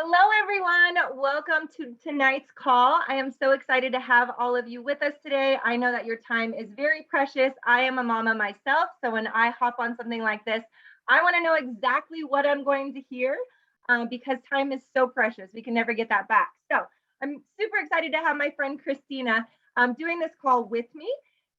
Hello, everyone. Welcome to tonight's call. I am so excited to have all of you with us today. I know that your time is very precious. I am a mama myself, so when I hop on something like this, I want to know exactly what I'm going to hear because time is so precious. We can never get that back. So I'm super excited to have my friend Christina doing this call with me.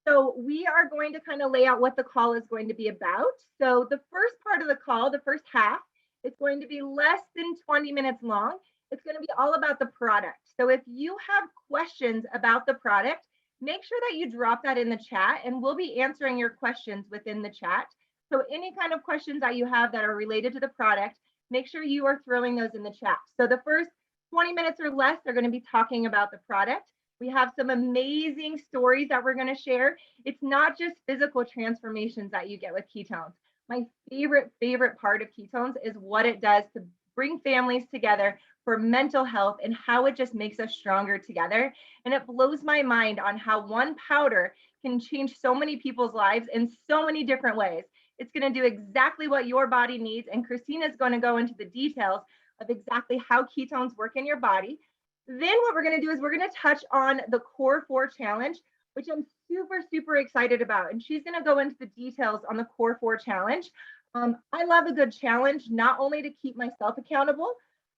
So we are going to kind of lay out what the call is going to be about. So the first part of the call, the first half, it's going to be less than 20 minutes long. It's going to be all about the product. So if you have questions about the product, make sure that you drop that in the chat and we'll be answering your questions within the chat. So any kind of questions that you have that are related to the product, make sure you are throwing those in the chat. So the first 20 minutes or less, they're going to be talking about the product. We have some amazing stories that we're going to share. It's not just physical transformations that you get with ketones. My favorite part of ketones is what it does to bring families together for mental health and how it just makes us stronger together. And it blows my mind on how one powder can change so many people's lives in so many different ways. It's going to do exactly what your body needs. And Christina is going to go into the details of exactly how ketones work in your body. Then what we're going to do is we're going to touch on the Core 4 challenge, which I'm super excited about. And she's going to go into the details on the Core 4 challenge. I love a good challenge, not only to keep myself accountable.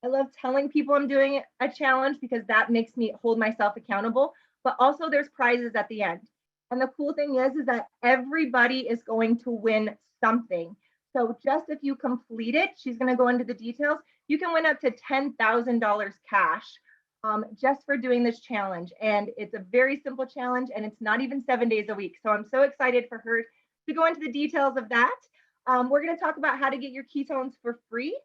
I love telling people I'm doing a challenge because that makes me hold myself accountable, but also there's prizes at the end. And the cool thing is that everybody is going to win something. So just if you complete it, she's going to go into the details, you can win up to $10,000 cash. Just for doing this challenge. And it's a very simple challenge and it's not even 7 days a week. So I'm so excited for her to go into the details of that. We're going to talk about how to get your ketones for free.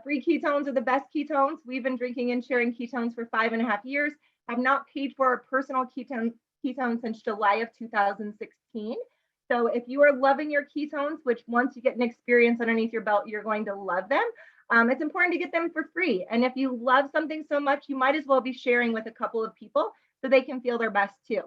Free ketones are the best ketones. We've been drinking and sharing ketones for 5.5 years. I've not paid for a personal ketone since July of 2016. So if you are loving your ketones, which once you get an experience underneath your belt, you're going to love them. It's important to get them for free. And if you love something so much, you might as well be sharing with a couple of people so they can feel their best too.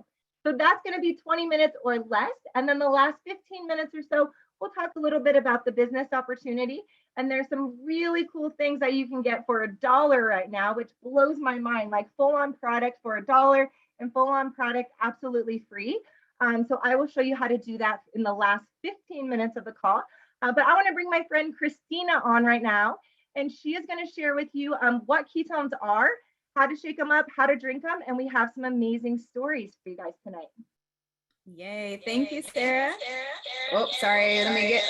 So that's going to be 20 minutes or less. And then the last 15 minutes or so, we'll talk a little bit about the business opportunity. And there's some really cool things that you can get for $1 right now, which blows my mind, like full-on product for $1 and full-on product absolutely free. So I will show you how to do that in the last 15 minutes of the call. But I want to bring my friend Christina on right now. And she is going to share with you what ketones are, how to shake them up, how to drink them, and we have some amazing stories for you guys tonight. Yay. Thank you, Sarah. Oh, sorry. Let me get...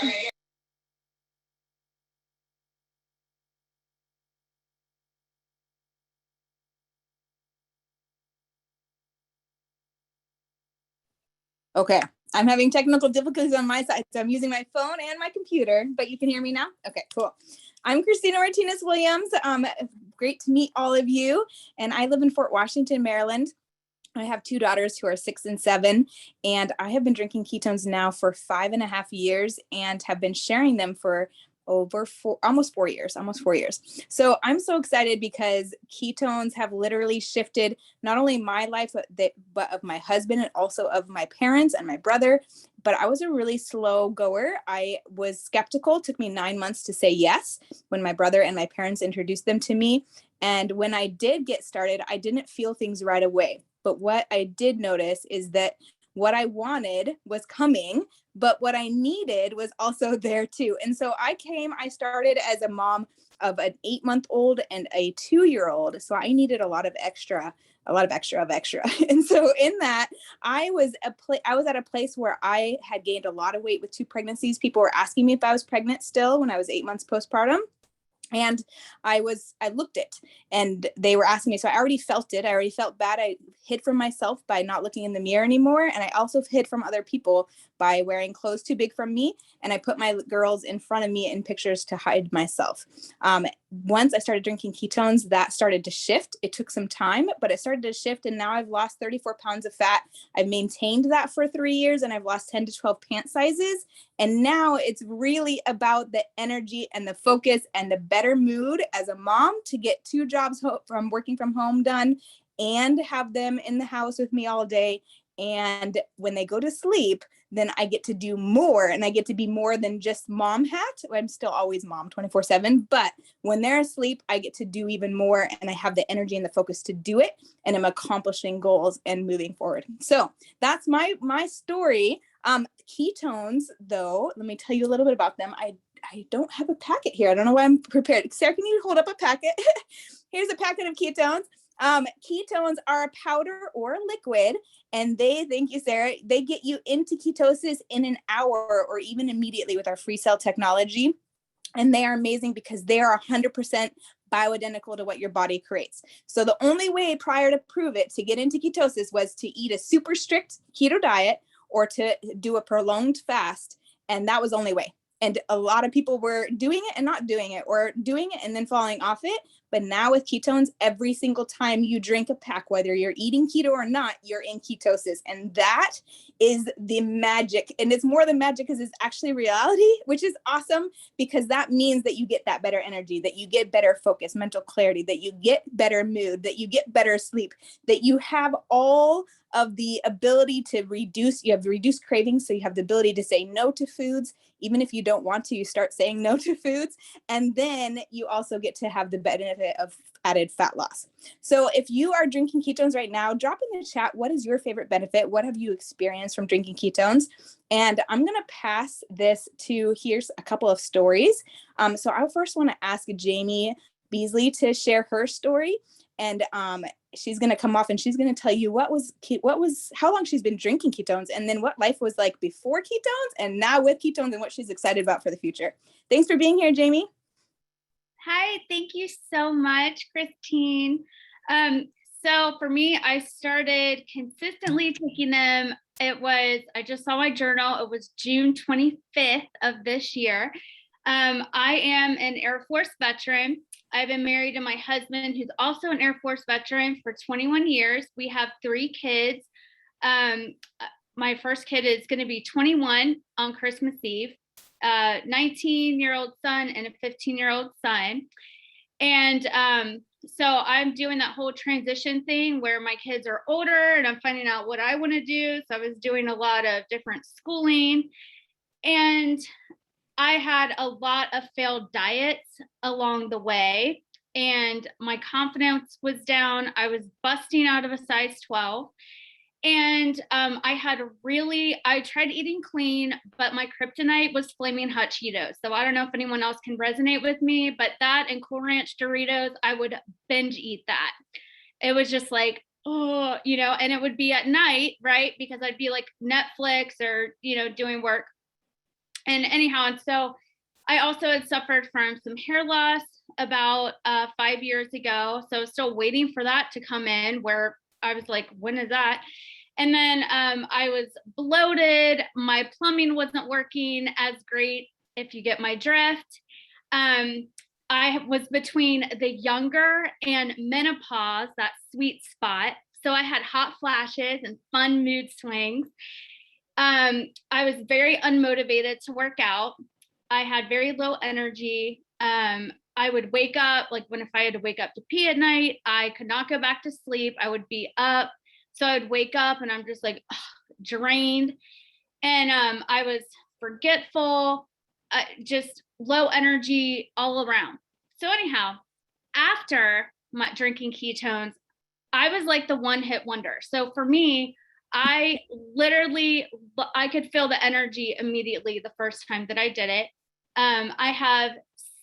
Okay. I'm having technical difficulties on my side, so I'm using my phone and my computer, but you can hear me now? Okay, cool. I'm Christina Martinez-Williams. Great to meet all of you. And I live in Fort Washington, Maryland. I have 2 daughters who are 6 and 7, and I have been drinking ketones now for 5.5 years and have been sharing them for almost 4 years. So I'm so excited because ketones have literally shifted not only my life, but of my husband and also of my parents and my brother. But I was a really slow goer. I was skeptical. It took me 9 months to say yes when my brother and my parents introduced them to me. And when I did get started, I didn't feel things right away. But what I did notice is that what I wanted was coming, but what I needed was also there too. And so I started as a mom of an 8-month-old and a 2-year-old. So I needed a lot of extra. And so in that, I was at a place where I had gained a lot of weight with 2 pregnancies. People were asking me if I was pregnant still when I was 8 months postpartum. And I looked it and they were asking me. So I already felt it. I already felt bad. I hid from myself by not looking in the mirror anymore. And I also hid from other people by wearing clothes too big for me. And I put my girls in front of me in pictures to hide myself. Once I started drinking ketones, that started to shift. It took some time, but it started to shift. And now I've lost 34 pounds of fat. I've maintained that for 3 years and I've lost 10 to 12 pant sizes. And now it's really about the energy and the focus and the better mood as a mom to get 2 jobs from working from home done and have them in the house with me all day. And when they go to sleep, then I get to do more, and I get to be more than just mom hat. I'm still always mom 24/7, but when they're asleep, I get to do even more, and I have the energy and the focus to do it, and I'm accomplishing goals and moving forward. So that's my story. Ketones, though, let me tell you a little bit about them. I don't have a packet here. I don't know why I'm prepared. Sarah, can you hold up a packet? Here's a packet of ketones. Ketones are a powder or a liquid, and thank you, Sarah, they get you into ketosis in an hour or even immediately with our free cell technology. And they are amazing because they are 100% bioidentical to what your body creates. So the only way prior to Pruvit to get into ketosis was to eat a super strict keto diet or to do a prolonged fast. And that was the only way. And a lot of people were doing it and not doing it, or doing it and then falling off it. But now with ketones, every single time you drink a pack, whether you're eating keto or not, you're in ketosis. And that is the magic. And it's more than magic because it's actually reality, which is awesome, because that means that you get that better energy, that you get better focus, mental clarity, that you get better mood, that you get better sleep, that you have all of the ability to reduce, you have reduced cravings. So you have the ability to say no to foods. Even if you don't want to, you start saying no to foods. And then you also get to have the benefit of added fat loss. So if you are drinking ketones right now, drop in the chat, what is your favorite benefit? What have you experienced from drinking ketones? And I'm going to pass this to, here's a couple of stories. So I first want to ask Jaime Beesley to share her story. And she's going to come off and she's going to tell you how long she's been drinking ketones, and then what life was like before ketones and now with ketones, and what she's excited about for the future. Thanks for being here, Jaime. Hi, thank you so much, Christine. So for me, I started consistently taking them. I just saw my journal. It was June 25th of this year. I am an Air Force veteran. I've been married to my husband, who's also an Air Force veteran, for 21 years. We have 3 kids. My first kid is going to be 21 on Christmas Eve, 19-year-old son and a 15-year-old son. And so I'm doing that whole transition thing where my kids are older and I'm finding out what I want to do. So I was doing a lot of different schooling, and I had a lot of failed diets along the way, and my confidence was down. I was busting out of a size 12. And I tried eating clean, but my kryptonite was flaming hot Cheetos. So I don't know if anyone else can resonate with me, but that and Cool Ranch Doritos, I would binge eat that. It was just like, oh, and it would be at night, right? Because I'd be like Netflix or, doing work. And anyhow, and so I also had suffered from some hair loss about 5 years ago. So still waiting for that to come in, where I was like, when is that? And then I was bloated. My plumbing wasn't working as great, if you get my drift. I was between the younger and menopause, that sweet spot. So I had hot flashes and fun mood swings. I was very unmotivated to work out. I had very low energy. I would wake up, if I had to wake up to pee at night, I could not go back to sleep. I would be up. So I'd wake up and I'm just like drained. And I was forgetful, just low energy all around. So anyhow, after my drinking ketones, I was like the one-hit wonder. So for me, I could feel the energy immediately the first time that I did it.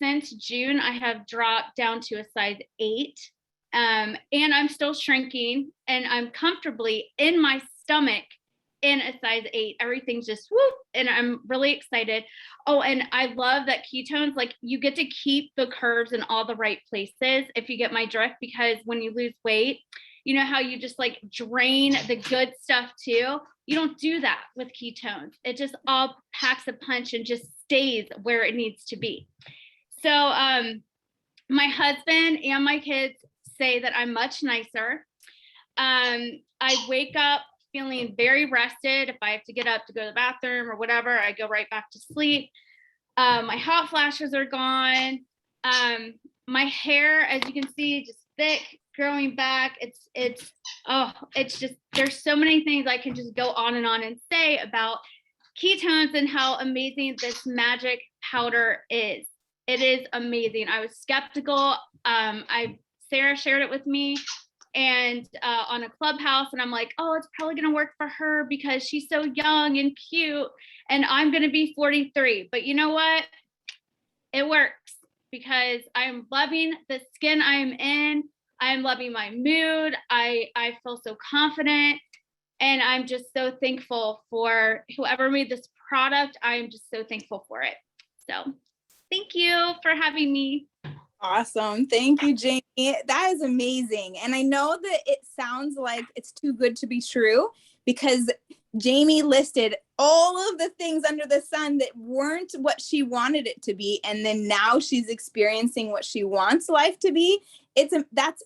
Since June, I have dropped down to a size 8. And I'm still shrinking, and I'm comfortably in my stomach in a size 8. Everything's just whoop, and I'm really excited. Oh, and I love that ketones, you get to keep the curves in all the right places, if you get my drift, because when you lose weight, you know how you just drain the good stuff too? You don't do that with ketones. It just all packs a punch and just stays where it needs to be. So my husband and my kids say that I'm much nicer. I wake up feeling very rested. If I have to get up to go to the bathroom or whatever, I go right back to sleep. My hot flashes are gone. My hair, as you can see, just thick, growing back. It's just, there's so many things I can just go on and say about ketones and how amazing this magic powder is. It is amazing. I was skeptical. Sarah shared it with me and on a Clubhouse, and I'm like, oh, it's probably gonna work for her because she's so young and cute, and I'm gonna be 43. But you know what? It works because I'm loving the skin I'm in. I'm loving my mood. I feel so confident, and I'm just so thankful for whoever made this product. I'm just so thankful for it. So thank you for having me. Awesome. Thank you, Jamie. That is amazing. And I know that it sounds like it's too good to be true because Jamie listed all of the things under the sun that weren't what she wanted it to be. And then now she's experiencing what she wants life to be. That's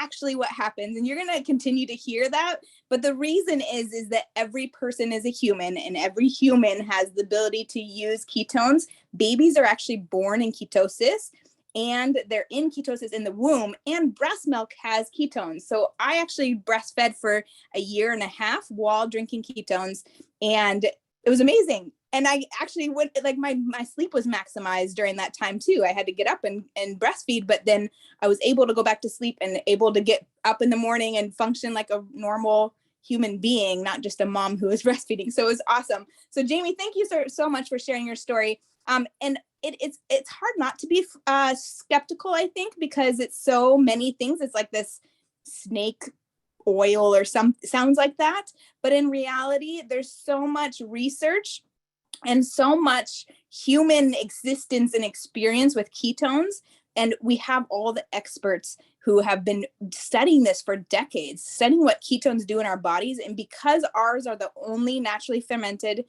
actually what happens. And you're going to continue to hear that. But the reason is that every person is a human and every human has the ability to use ketones. Babies are actually born in ketosis. And they're in ketosis in the womb, and breast milk has ketones. So I actually breastfed for a year and a half while drinking ketones, and it was amazing. And I actually went, like my sleep was maximized during that time too. I had to get up and breastfeed, but then I was able to go back to sleep and able to get up in the morning and function like a normal human being, not just a mom who was breastfeeding. So it was awesome. So Jamie, thank you so much for sharing your story. And it's hard not to be skeptical, I think, because it's so many things. It's like this snake oil or sounds like that. But in reality, there's so much research and so much human existence and experience with ketones. And we have all the experts who have been studying this for decades, studying what ketones do in our bodies. And because ours are the only naturally fermented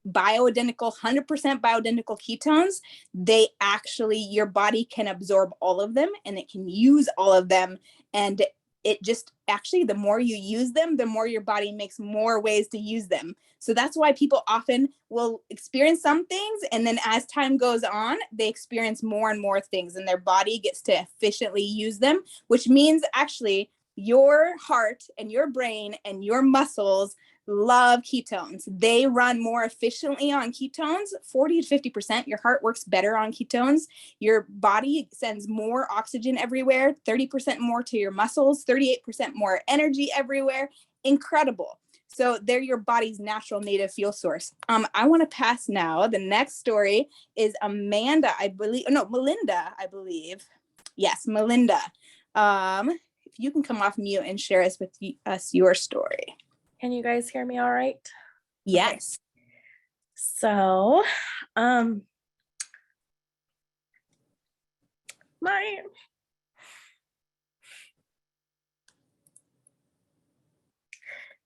bioidentical, 100% bioidentical ketones, they actually, your body can absorb all of them and it can use all of them. And it just actually, the more you use them, the more your body makes more ways to use them. So that's why people often will experience some things. And then as time goes on, they experience more and more things and their body gets to efficiently use them, which means actually your heart and your brain and your muscles love ketones. They run more efficiently on ketones, 40 to 50%. Your heart works better on ketones. Your body sends more oxygen everywhere, 30% more to your muscles, 38% more energy everywhere. Incredible. So they're your body's natural native fuel source. I want to pass now. The next story is Melynda, I believe. Yes, Melynda. If you can come off mute and share us your story. Can you guys hear me all right? Yes. Okay. So,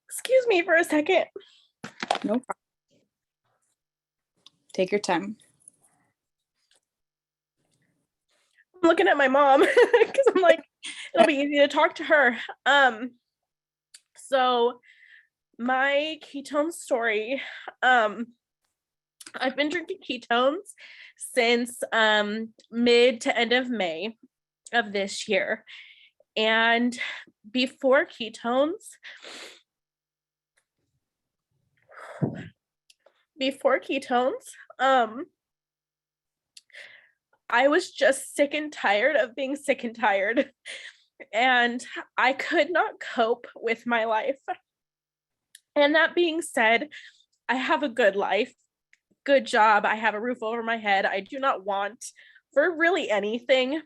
excuse me for a second. No problem. Take your time. I'm looking at my mom because I'm like, it'll be easy to talk to her. So my ketone story, I've been drinking ketones since mid to end of May of this year. And before ketones, I was just sick and tired of being sick and tired. And I could not cope with my life. And that being said, I have a good life, good job. I have a roof over my head. I do not want for really anything,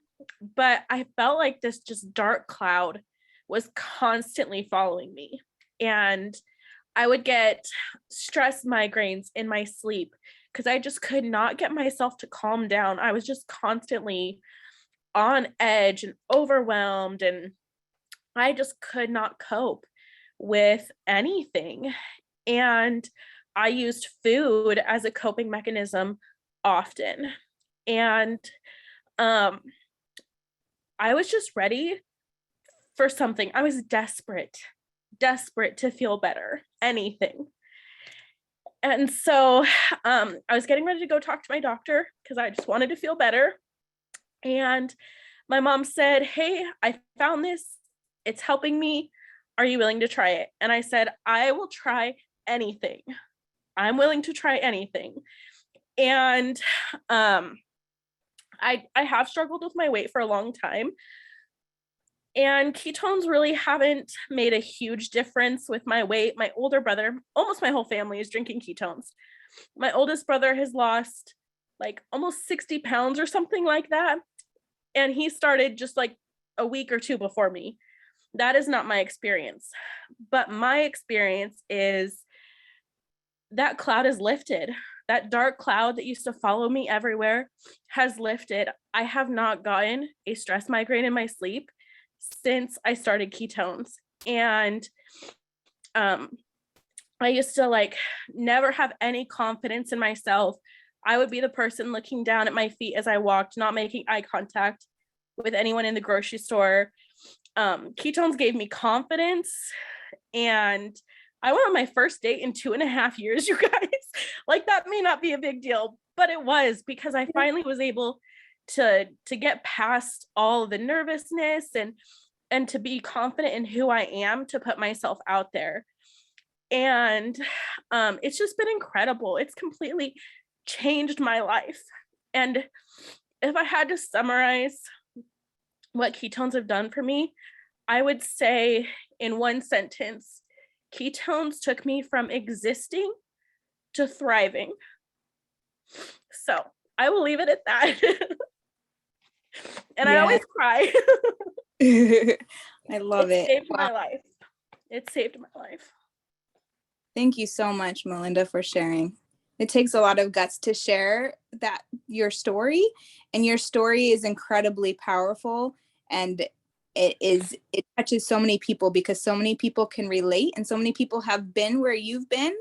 but I felt like this just dark cloud was constantly following me. And I would get stress migraines in my sleep because I just could not get myself to calm down. I was just constantly on edge and overwhelmed, and I just could not cope with anything. And I used food as a coping mechanism often. And I was just ready for something. I was desperate to feel better, anything. And so I was getting ready to go talk to my doctor because I just wanted to feel better. And my mom said, "Hey, I found this. It's helping me. Are you willing to try it?" And I said, "I will try anything." I'm willing to try anything. And I have struggled with my weight for a long time. And ketones really haven't made a huge difference with my weight. My older brother, almost my whole family is drinking ketones. My oldest brother has lost like almost 60 pounds or something like that. And he started just like a week or two before me. That is not my experience. But my experience is that cloud is lifted. That dark cloud that used to follow me everywhere has lifted. I have not gotten a stress migraine in my sleep since I started ketones. And I used to like never have any confidence in myself. I would be the person looking down at my feet as I walked, not making eye contact with anyone in the grocery store. Ketones gave me confidence, and I went on my first date in 2.5 years, you guys. Like, that may not be a big deal, but it was, because I finally was able to get past all the nervousness and to be confident in who I am, to put myself out there. And it's just been incredible. It's completely changed my life. And if I had to summarize what ketones have done for me, I would say in one sentence, ketones took me from existing to thriving. So I will leave it at that. And I always cry. I love it. Saved my life. It saved my life. Thank you so much, Melynda, for sharing. It takes a lot of guts to share that, your story, and your story is incredibly powerful, and it touches so many people, because so many people can relate, and so many people have been where you've been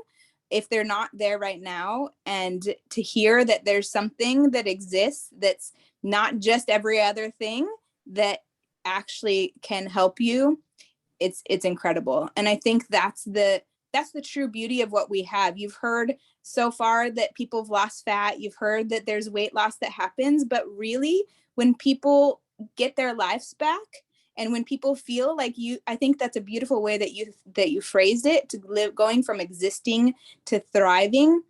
if they're not there right now. And to hear that there's something that exists that's not just every other thing that actually can help you, it's incredible. And I think that's the true beauty of what we have. You've heard so far that people have lost fat. You've heard that there's weight loss that happens, but really when people get their lives back, and when people feel like you, I think that's a beautiful way that you phrased it, to live, going from existing to thriving.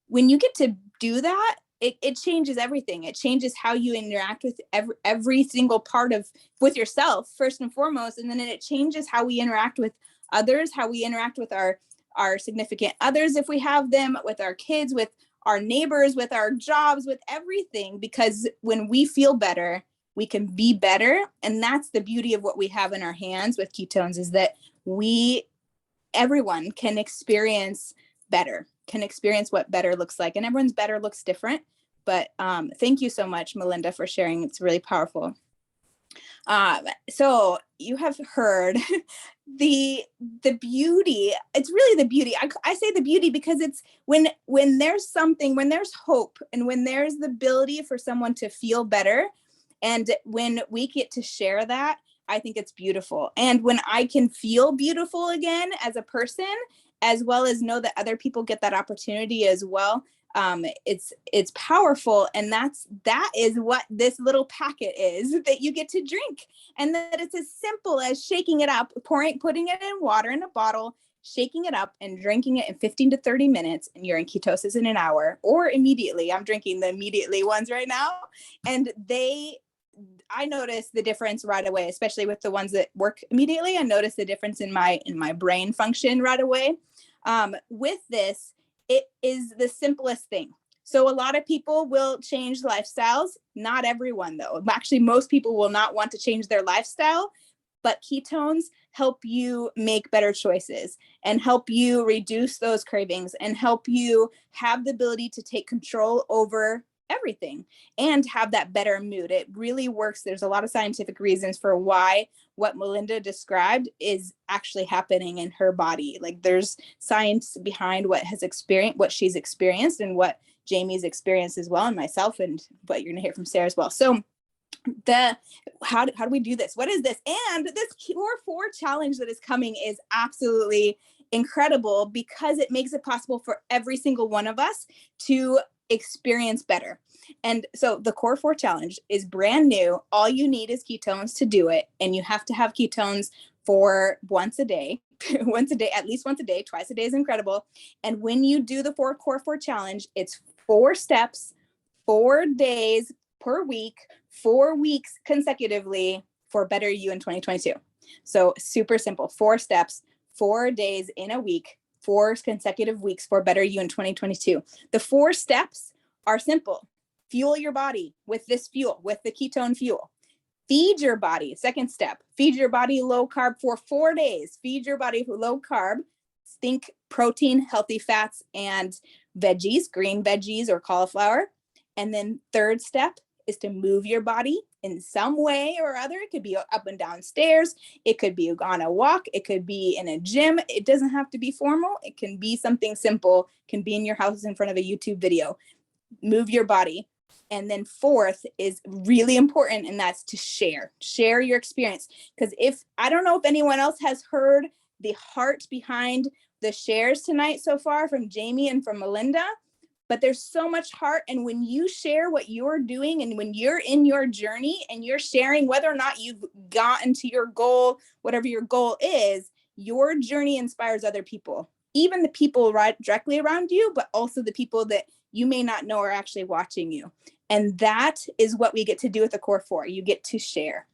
When you get to do that, it changes everything. It changes how you interact with every single part with yourself, first and foremost. And then it changes how we interact with others, how we interact with our significant others, if we have them, with our kids, with our neighbors, with our jobs, with everything. Because when we feel better, we can be better. And that's the beauty of what we have in our hands with ketones, is that everyone can experience better, can experience what better looks like. And everyone's better looks different. But thank you so much, Melynda, for sharing. It's really powerful. So you have heard the beauty. It's really the beauty. I say the beauty because it's when there's something, when there's hope, and when there's the ability for someone to feel better, and when we get to share that, I think it's beautiful. And when I can feel beautiful again as a person, as well as know that other people get that opportunity as well, it's powerful. And that is what this little packet is that you get to drink. And that it's as simple as shaking it up, putting it in water in a bottle, shaking it up and drinking it in 15 to 30 minutes, and you're in ketosis in an hour, or immediately. I'm drinking the immediately ones right now. And I notice the difference right away, especially with the ones that work immediately. I notice the difference in my brain function right away. With this, it is the simplest thing. So a lot of people will change lifestyles. Not everyone, though. Actually, most people will not want to change their lifestyle, but ketones help you make better choices and help you reduce those cravings and help you have the ability to take control over everything and have that better mood. It really works. There's a lot of scientific reasons for why what Melynda described is actually happening in her body. Like, there's science behind what she's experienced, and what Jamie's experienced as well, and myself, and what you're gonna hear from Sarah as well. So how do we do this? What is this? And this Core 4 challenge that is coming is absolutely incredible, because it makes it possible for every single one of us to experience better. And so the Core 4 challenge is brand new. All you need is ketones to do it. And you have to have ketones for once a day. once a day, at least once a day. Twice a day is incredible. And when you do the Core 4 challenge, it's 4 steps, 4 days per week, 4 weeks consecutively for better you in 2022. So super simple, 4 steps, 4 days in a week, 4 consecutive weeks for better you in 2022. The 4 steps are simple. Fuel your body with this fuel, with the ketone fuel. Feed your body. Second step, feed your body low carb for 4 days. Feed your body low carb. Think protein, healthy fats, and veggies, green veggies or cauliflower. And then third step is to move your body in some way or other. It could be up and down stairs. It could be on a walk. It could be in a gym. It doesn't have to be formal. It can be something simple. It can be in your house in front of a YouTube video. Move your body. And then fourth is really important, and that's to share your experience. Because I don't know if anyone else has heard the heart behind the shares tonight so far from Jaime and from Melynda, but there's so much heart. And when you share what you're doing and when you're in your journey and you're sharing whether or not you've gotten to your goal, whatever your goal is, your journey inspires other people, even the people right directly around you, but also the people that you may not know are actually watching you. And that is what we get to do with the Core 4. You get to share.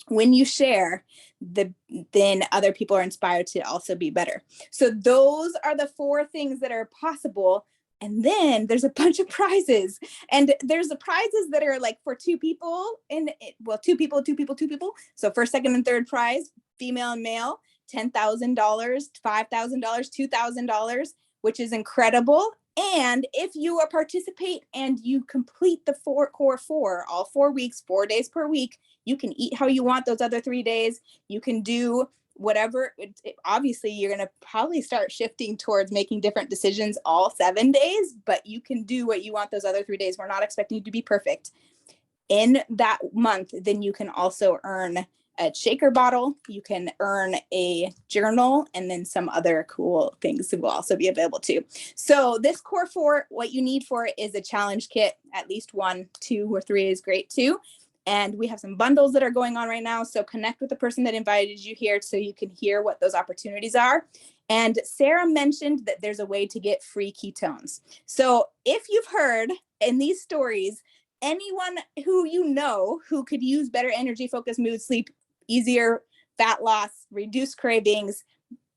When you share, then other people are inspired to also be better. So those are the 4 things that are possible. And then there's a bunch of prizes. And there's the prizes that are like for 2 people. Two people. So first, second, and third prize, female and male, $10,000, $5,000, $2,000, which is incredible. And if you participate and you complete the Core 4, all 4 weeks, 4 days per week, you can eat how you want those other 3 days. You can do whatever. Obviously, you're going to probably start shifting towards making different decisions all 7 days, but you can do what you want those other 3 days. We're not expecting you to be perfect. In that month, then you can also earn a shaker bottle, you can earn a journal, and then some other cool things will also be available too. So this Core 4, what you need for it is a challenge kit. At least 1, 2, or 3 is great too. And we have some bundles that are going on right now. So connect with the person that invited you here so you can hear what those opportunities are. And Sarah mentioned that there's a way to get free ketones. So if you've heard in these stories, anyone who you know who could use better energy, focus, mood, sleep, easier fat loss, reduced cravings,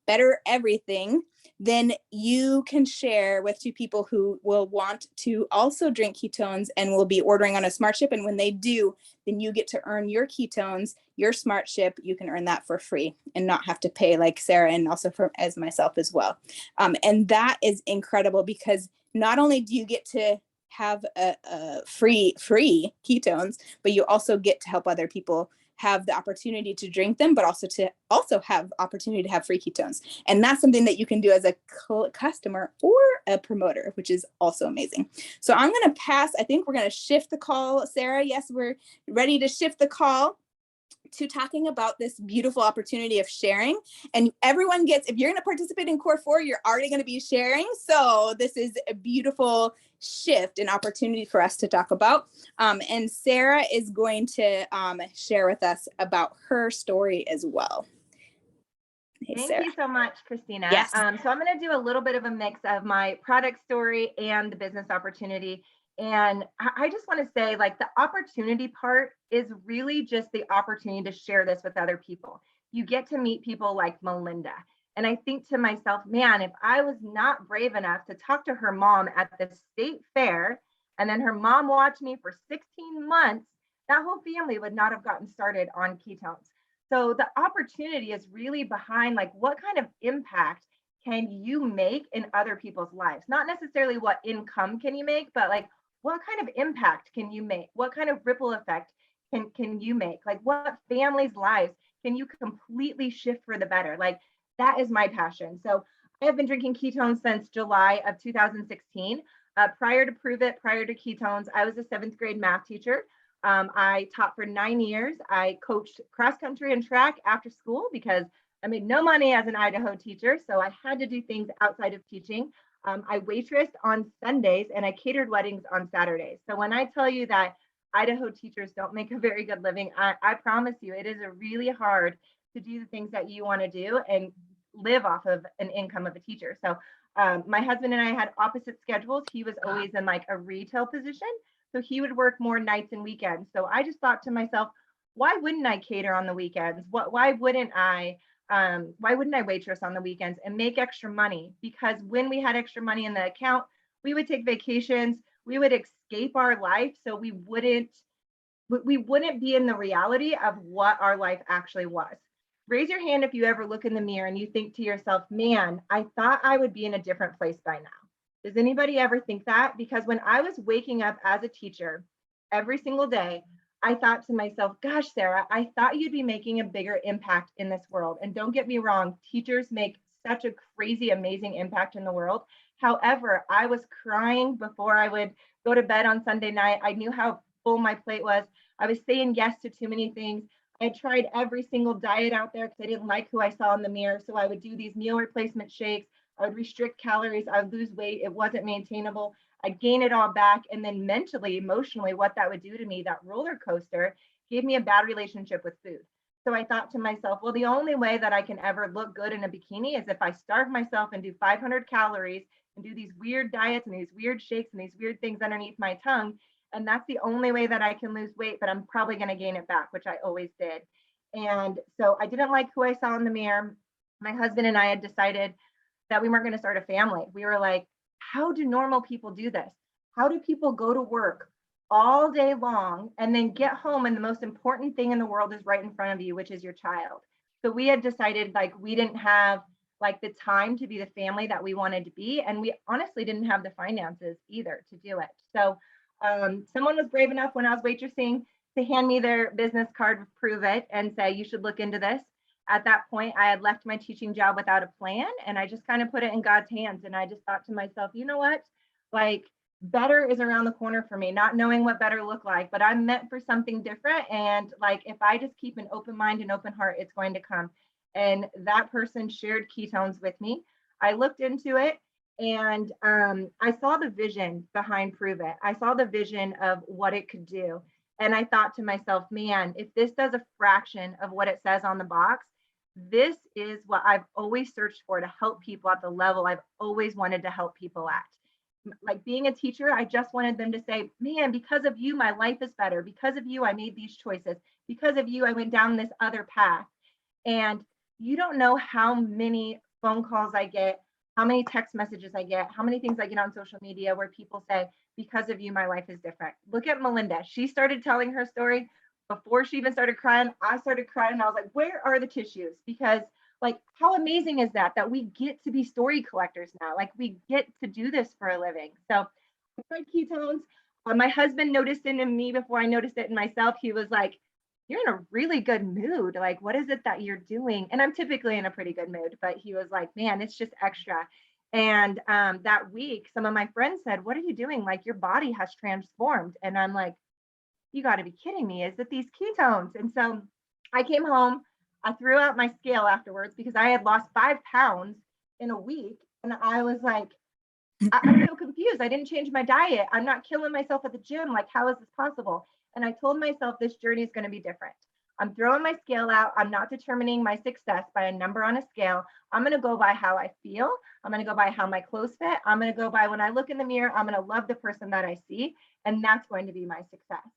better everything, then you can share with 2 people who will want to also drink ketones and will be ordering on a smart ship. And when they do, then you get to earn your ketones, your smart ship. You can earn that for free and not have to pay like Sarah, and also as myself as well. And that is incredible because not only do you get to have a free ketones, but you also get to help other people have the opportunity to drink them, but also to have opportunity to have free ketones. And that's something that you can do as a customer or a promoter, which is also amazing. So I'm going to pass. I think we're going to shift the call, Sarah. Yes, we're ready to shift the call to talking about this beautiful opportunity of sharing. And everyone gets, if you're going to participate in Core 4, you're already going to be sharing. So this is a beautiful shift and opportunity for us to talk about. And Sarah is going to share with us about her story as well. Hey, Thank Sarah. you so much, Christina. Yes. So I'm going to do a little bit of a mix of my product story and the business opportunity. And I just want to say, like, the opportunity part is really just the opportunity to share this with other people. You get to meet people like Melynda. And I think to myself, man, if I was not brave enough to talk to her mom at the state fair, and then her mom watched me for 16 months, that whole family would not have gotten started on ketones. So the opportunity is really behind, like, what kind of impact can you make in other people's lives? Not necessarily what income can you make, but like, what kind of impact can you make? What kind of ripple effect can you make? Like, what families' lives can you completely shift for the better? Like, that is my passion. So I have been drinking ketones since July of 2016. Prior to Pruvit, prior to ketones, I was a 7th grade math teacher. I taught for 9 years. I coached cross country and track after school because I made no money as an Idaho teacher. So I had to do things outside of teaching. I waitressed on Sundays and I catered weddings on Saturdays. So when I tell you that Idaho teachers don't make a very good living, I promise you, it is really hard to do the things that you want to do and live off of an income of a teacher. So my husband and I had opposite schedules. He was always in like a retail position, so he would work more nights and weekends. So I just thought to myself, why wouldn't I cater on the weekends? Why wouldn't I waitress on the weekends and make extra money? Because when we had extra money in the account, we would take vacations, we would escape our life, so we wouldn't be in the reality of what our life actually was. Raise your hand if you ever look in the mirror and you think to yourself, man, I thought I would be in a different place by now. Does anybody ever think that? Because when I was waking up as a teacher every single day, I thought to myself, gosh, Sarah, I thought you'd be making a bigger impact in this world. And don't get me wrong, teachers make such a crazy, amazing impact in the world. However, I was crying before I would go to bed on Sunday night. I knew how full my plate was. I was saying yes to too many things. I tried every single diet out there because I didn't like who I saw in the mirror. So I would do these meal replacement shakes. I would restrict calories. I would lose weight. It wasn't maintainable. I'd gain it all back. And then mentally, emotionally, what that would do to me, that roller coaster, gave me a bad relationship with food. So I thought to myself, well, the only way that I can ever look good in a bikini is if I starve myself and do 500 calories and do these weird diets and these weird shakes and these weird things underneath my tongue. And that's the only way that I can lose weight, but I'm probably going to gain it back, which I always did. And so I didn't like who I saw in the mirror. My husband and I had decided that we weren't going to start a family. We were like, how do normal people do this? How do people go to work all day long and then get home and the most important thing in the world is right in front of you, which is your child? So we had decided like we didn't have like the time to be the family that we wanted to be. And we honestly didn't have the finances either to do it. So someone was brave enough when I was waitressing to hand me their business card with Pruvit and say, you should look into this. At that point, I had left my teaching job without a plan, and I just kind of put it in God's hands. And I just thought to myself, you know what? Like, better is around the corner for me, not knowing what better looked like, but I'm meant for something different. And like, if I just keep an open mind and open heart, it's going to come. And that person shared ketones with me. I looked into it. And I saw the vision behind Pruvit. I saw the vision of what it could do. And I thought to myself, man, if this does a fraction of what it says on the box, this is what I've always searched for, to help people at the level I've always wanted to help people at. Like being a teacher, I just wanted them to say, man, because of you, my life is better. Because of you, I made these choices. Because of you, I went down this other path. And you don't know how many phone calls I get, how many text messages I get, how many things I get on social media where people say, because of you, my life is different. Look at Melynda. She started telling her story before she even started crying. I started crying and I was like, where are the tissues? Because like, how amazing is that we get to be story collectors now? Like we get to do this for a living. So I tried ketones. My husband noticed it in me before I noticed it in myself. He was like, you're in a really good mood. Like, what is it that you're doing? And I'm typically in a pretty good mood, but he was like, man, it's just extra. And that week, some of my friends said, what are you doing? Like, your body has transformed. And I'm like, you got to be kidding me. Is it these ketones? And so I came home. I threw out my scale afterwards because I had lost 5 pounds in a week. And I was like, I'm so confused. I didn't change my diet. I'm not killing myself at the gym. Like, how is this possible? And I told myself this journey is going to be different. I'm throwing my scale out. I'm not determining my success by a number on a scale. I'm going to go by how I feel. I'm going to go by how my clothes fit. I'm going to go by when I look in the mirror, I'm going to love the person that I see. And that's going to be my success.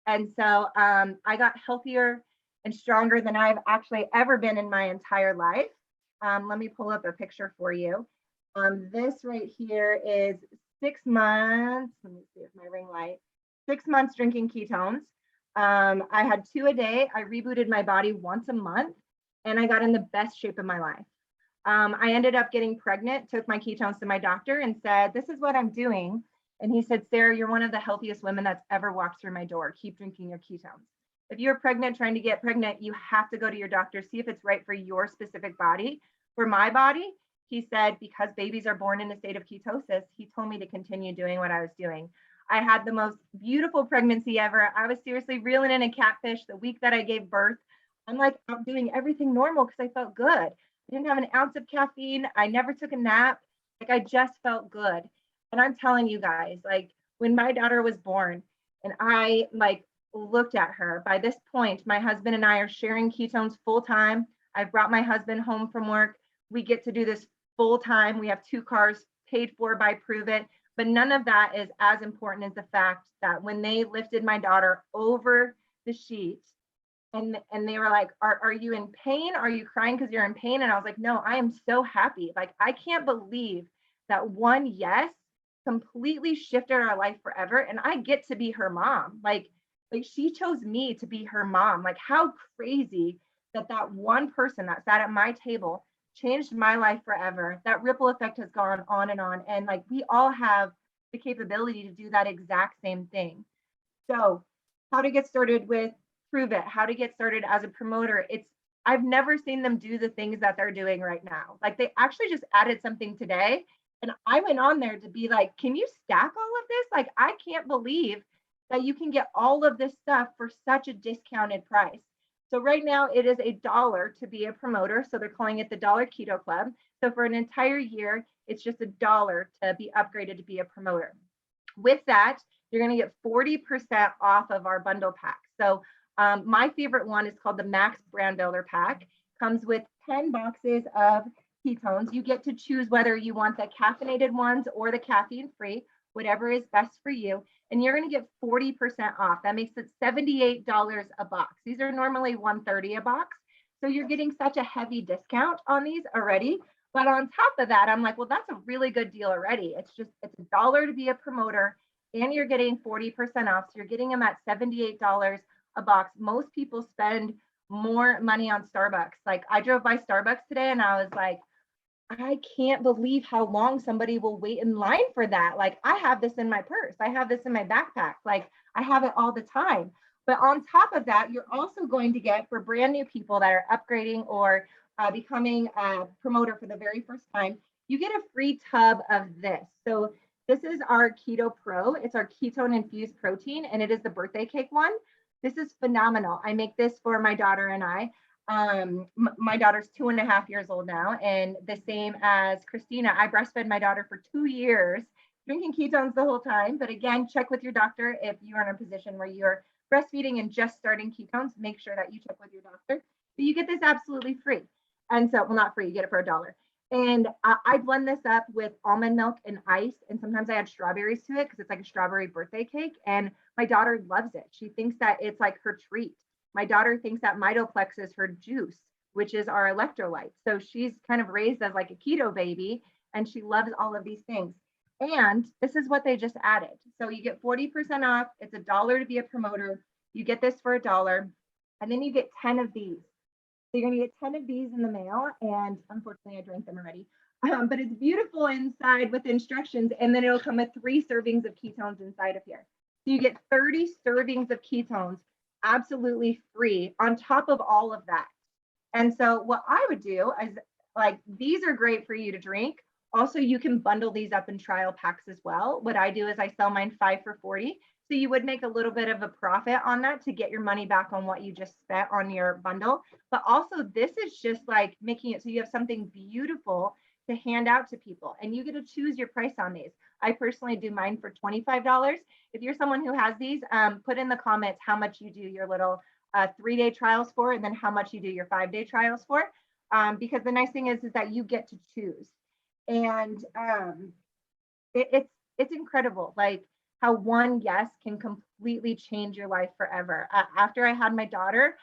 And so I got healthier and stronger than I've actually ever been in my entire life. Let me pull up a picture for you. This right here is 6 months. Let me see if my ring light. 6 months drinking ketones. I had 2 a day. I rebooted my body once a month and I got in the best shape of my life. I ended up getting pregnant, took my ketones to my doctor and said, this is what I'm doing. And he said, Sarah, you're one of the healthiest women that's ever walked through my door. Keep drinking your ketones. If you're pregnant, trying to get pregnant, you have to go to your doctor, see if it's right for your specific body. For my body, he said, because babies are born in a state of ketosis, he told me to continue doing what I was doing. I had the most beautiful pregnancy ever. I was seriously reeling in a catfish the week that I gave birth. I'm like out doing everything normal because I felt good. I didn't have an ounce of caffeine. I never took a nap. Like I just felt good. And I'm telling you guys, like when my daughter was born and I like looked at her, by this point, my husband and I are sharing ketones full time. I brought my husband home from work. we get to do this full time. We have 2 cars paid for by Pruvit, but none of that is as important as the fact that when they lifted my daughter over the sheet and they were like, are you in pain? Are you crying because you're in pain? And I was like, no, I am so happy. Like, I can't believe that one yes completely shifted our life forever. And I get to be her mom. Like she chose me to be her mom. Like, how crazy that one person that sat at my table changed my life forever. That ripple effect has gone on. And like, we all have the capability to do that exact same thing. So how to get started with Pruvit, how to get started as a promoter. I've never seen them do the things that they're doing right now. Like, they actually just added something today. And I went on there to be like, can you stack all of this? Like, I can't believe that you can get all of this stuff for such a discounted price. So right now it is $1 to be a promoter. So they're calling it the Dollar Keto Club. So for an entire year, it's just $1 to be upgraded to be a promoter. With that, you're going to get 40% off of our bundle pack. So my favorite one is called the Max Brand Builder Pack. Comes with 10 boxes of ketones. You get to choose whether you want the caffeinated ones or the caffeine free, whatever is best for you. And you're going to get 40% off. That makes it $78 a box. These are normally $130 a box. So you're getting such a heavy discount on these already. But on top of that, I'm like, well, that's a really good deal already. It's $1 to be a promoter and you're getting 40% off. So you're getting them at $78 a box. Most people spend more money on Starbucks. Like, I drove by Starbucks today and I was like, I can't believe how long somebody will wait in line for that. Like, I have this in my purse. I have this in my backpack. Like, I have it all the time. But on top of that, you're also going to get, for brand new people that are upgrading or becoming a promoter for the very first time, you get a free tub of this. So this is our Keto Pro. It's our ketone infused protein, and it is the birthday cake one. This is phenomenal. I make this for my daughter and I. My daughter's 2.5 years old now, and the same as Christina. I breastfed my daughter for 2 years, drinking ketones the whole time. But again, check with your doctor if you're in a position where you're breastfeeding and just starting ketones. Make sure that you check with your doctor. But you get this absolutely free. And so, well, not free, you get it for $1. And I blend this up with almond milk and ice. And sometimes I add strawberries to it because it's like a strawberry birthday cake. And my daughter loves it. She thinks that it's like her treat. My daughter thinks that Mitoplex is her juice, which is our electrolyte. So she's kind of raised as like a keto baby, and she loves all of these things. And this is what they just added. So you get 40% off. It's $1 to be a promoter. You get this for $1, and then you get 10 of these. So you're going to get 10 of these in the mail. And unfortunately, I drank them already. But it's beautiful inside with instructions. And then it'll come with 3 servings of ketones inside of here. So you get 30 servings of ketones absolutely free on top of all of that. And so what I would do is, like, these are great for you to drink. Also, you can bundle these up in trial packs as well. What I do is I sell mine 5 for $40. So you would make a little bit of a profit on that to get your money back on what you just spent on your bundle. But also, this is just like making it so you have something beautiful to hand out to people, and you get to choose your price on these. I personally do mine for $25. If you're someone who has these, put in the comments how much you do your little 3-day trials for, and then how much you do your 5-day trials for. Because the nice thing is that you get to choose. And it's incredible, like how one yes can completely change your life forever. After I had my daughter,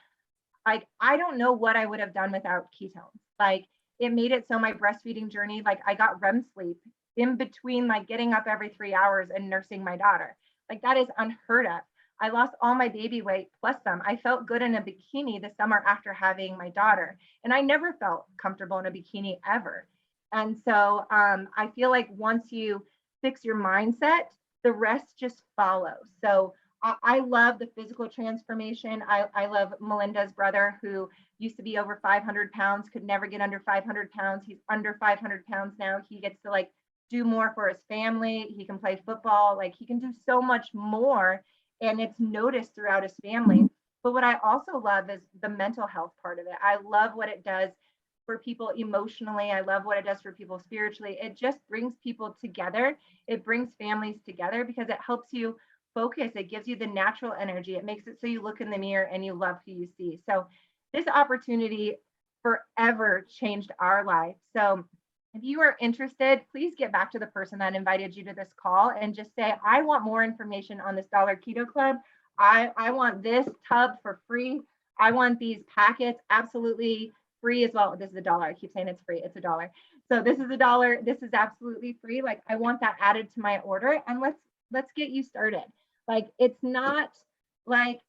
like, I don't know what I would have done without ketones. Like, it made it so my breastfeeding journey, like, I got REM sleep in between, like, getting up every 3 hours and nursing my daughter. Like, that is unheard of. I lost all my baby weight plus some. I felt good in a bikini the summer after having my daughter, and I never felt comfortable in a bikini ever. And so I feel like once you fix your mindset, the rest just follows. So I love the physical transformation. I love Melynda's brother, who used to be over 500 pounds, could never get under 500 pounds. He's under 500 pounds now. He gets to, like, do more for his family. He can play football. Like, he can do so much more, and it's noticed throughout his family. But what I also love is the mental health part of it. I love what it does for people emotionally. I love what it does for people spiritually. It just brings people together. It brings families together because it helps you focus. It gives you the natural energy. It makes it so you look in the mirror and you love who you see. So this opportunity, forever changed our life. So if you are interested, please get back to the person that invited you to this call and just say, I want more information on this Dollar Keto Club. I want this tub for free. I want these packets absolutely free as well. This is $1. I keep saying it's free. It's $1. So this is $1. This is absolutely free. Like, I want that added to my order, and let's get you started. Like, it's not like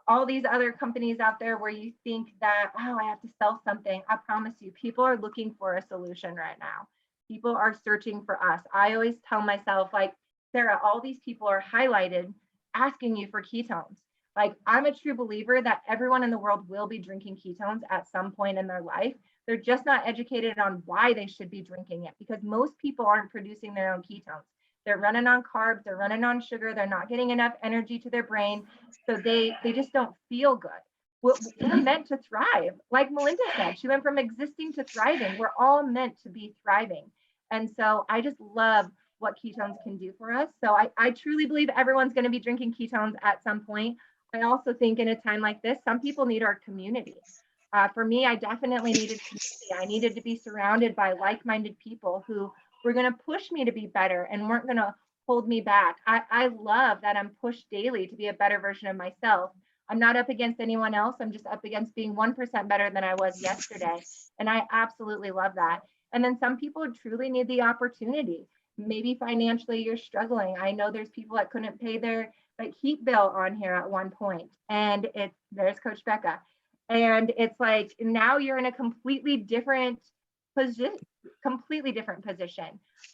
all these other companies out there where you think that, oh, I have to sell something. I promise you, people are looking for a solution right now. People are searching for us. I always tell myself, like, Sarah, all these people are highlighted asking you for ketones. Like, I'm a true believer that everyone in the world will be drinking ketones at some point in their life. They're just not educated on why they should be drinking it, because most people aren't producing their own ketones. They're running on carbs, they're running on sugar, they're not getting enough energy to their brain. So they just don't feel good. We're meant to thrive. Like Melynda said, she went from existing to thriving. We're all meant to be thriving. And so I just love what ketones can do for us. So I truly believe everyone's going to be drinking ketones at some point. I also think in a time like this, some people need our community. For me, I definitely needed community. I needed to be surrounded by like-minded people who were going to push me to be better and weren't going to hold me back. I love that I'm pushed daily to be a better version of myself. I'm not up against anyone else. I'm just up against being 1% better than I was yesterday. And I absolutely love that. And then some people truly need the opportunity. Maybe financially you're struggling. I know there's people that couldn't pay their heat bill on here at one point. And there's Coach Becca. And it's like, now you're in a completely different position.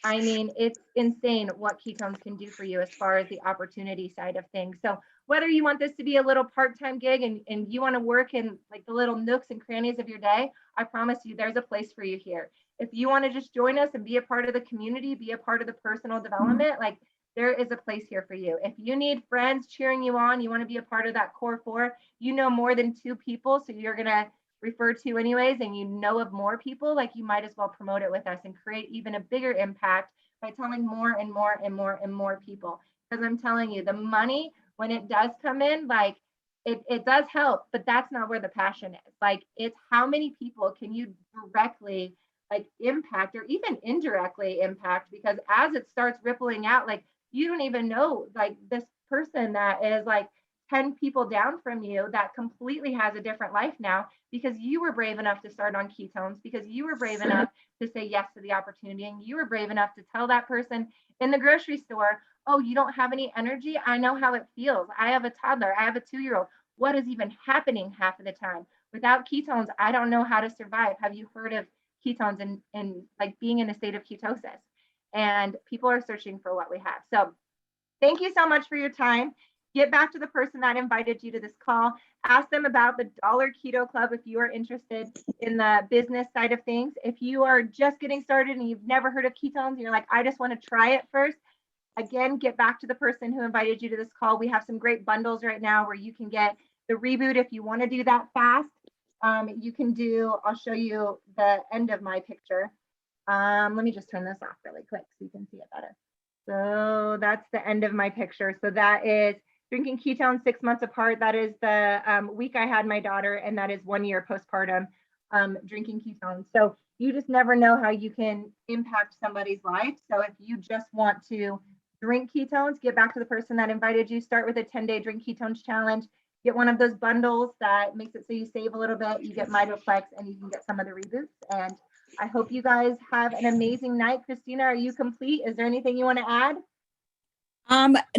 I mean, it's insane what ketones can do for you as far as the opportunity side of things. So whether you want this to be a little part-time gig and you want to work in like the little nooks and crannies of your day, I promise you there's a place for you here. If you want to just join us and be a part of the community, be a part of the personal development, like, there is a place here for you. If you need friends cheering you on, you want to be a part of that core 4, you know more than 2 people, so you're going to refer to anyways, and you know of more people, like, you might as well promote it with us and create even a bigger impact by telling more and more and more and more people. Because I'm telling you, the money, when it does come in, like, it does help, but that's not where the passion is. Like, it's how many people can you directly like impact or even indirectly impact, because as it starts rippling out, like, you don't even know, like, this person that is like 10 people down from you that completely has a different life now because you were brave enough to start on ketones, because you were brave enough to say yes to the opportunity, and you were brave enough to tell that person in the grocery store, oh, you don't have any energy? I know how it feels. I have a toddler. I have a 2-year-old. What is even happening half of the time? Without ketones, I don't know how to survive. Have you heard of ketones and like being in a state of ketosis? And people are searching for what we have. So thank you so much for your time. Get back to the person that invited you to this call. Ask them about the Dollar Keto Club if you are interested in the business side of things. If you are just getting started and you've never heard of ketones and you're like, I just want to try it first, again, get back to the person who invited you to this call. We have some great bundles right now where you can get the reboot if you want to do that fast. You can do, I'll show you the end of my picture. Let me just turn this off really quick so you can see it better. So that's the end of my picture. So that is drinking ketones 6 months apart. That is the week I had my daughter, and that is 1 year postpartum drinking ketones. So you just never know how you can impact somebody's life. So if you just want to drink ketones, get back to the person that invited you. Start with a 10-day drink ketones challenge. Get one of those bundles that makes it so you save a little bit. You get Mitoplex and you can get some of the reboots. And I hope you guys have an amazing night. Christina, are you complete? Is there anything you want to add?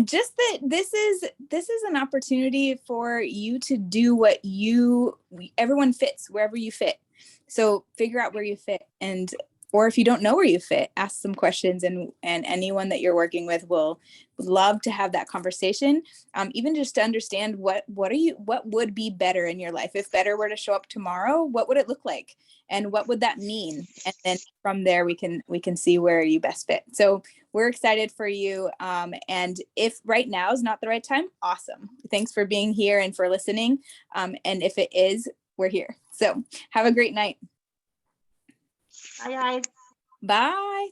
Just that this is an opportunity for you to do what everyone fits wherever you fit. So figure out where you fit, or if you don't know where you fit, ask some questions, and anyone that you're working with will love to have that conversation. Even just to understand what would be better in your life. If better were to show up tomorrow, what would it look like? And what would that mean? And then from there, we can see where you best fit. So we're excited for you. And if right now is not the right time, awesome. Thanks for being here and for listening. And if it is, we're here. So have a great night. Bye, guys. Bye.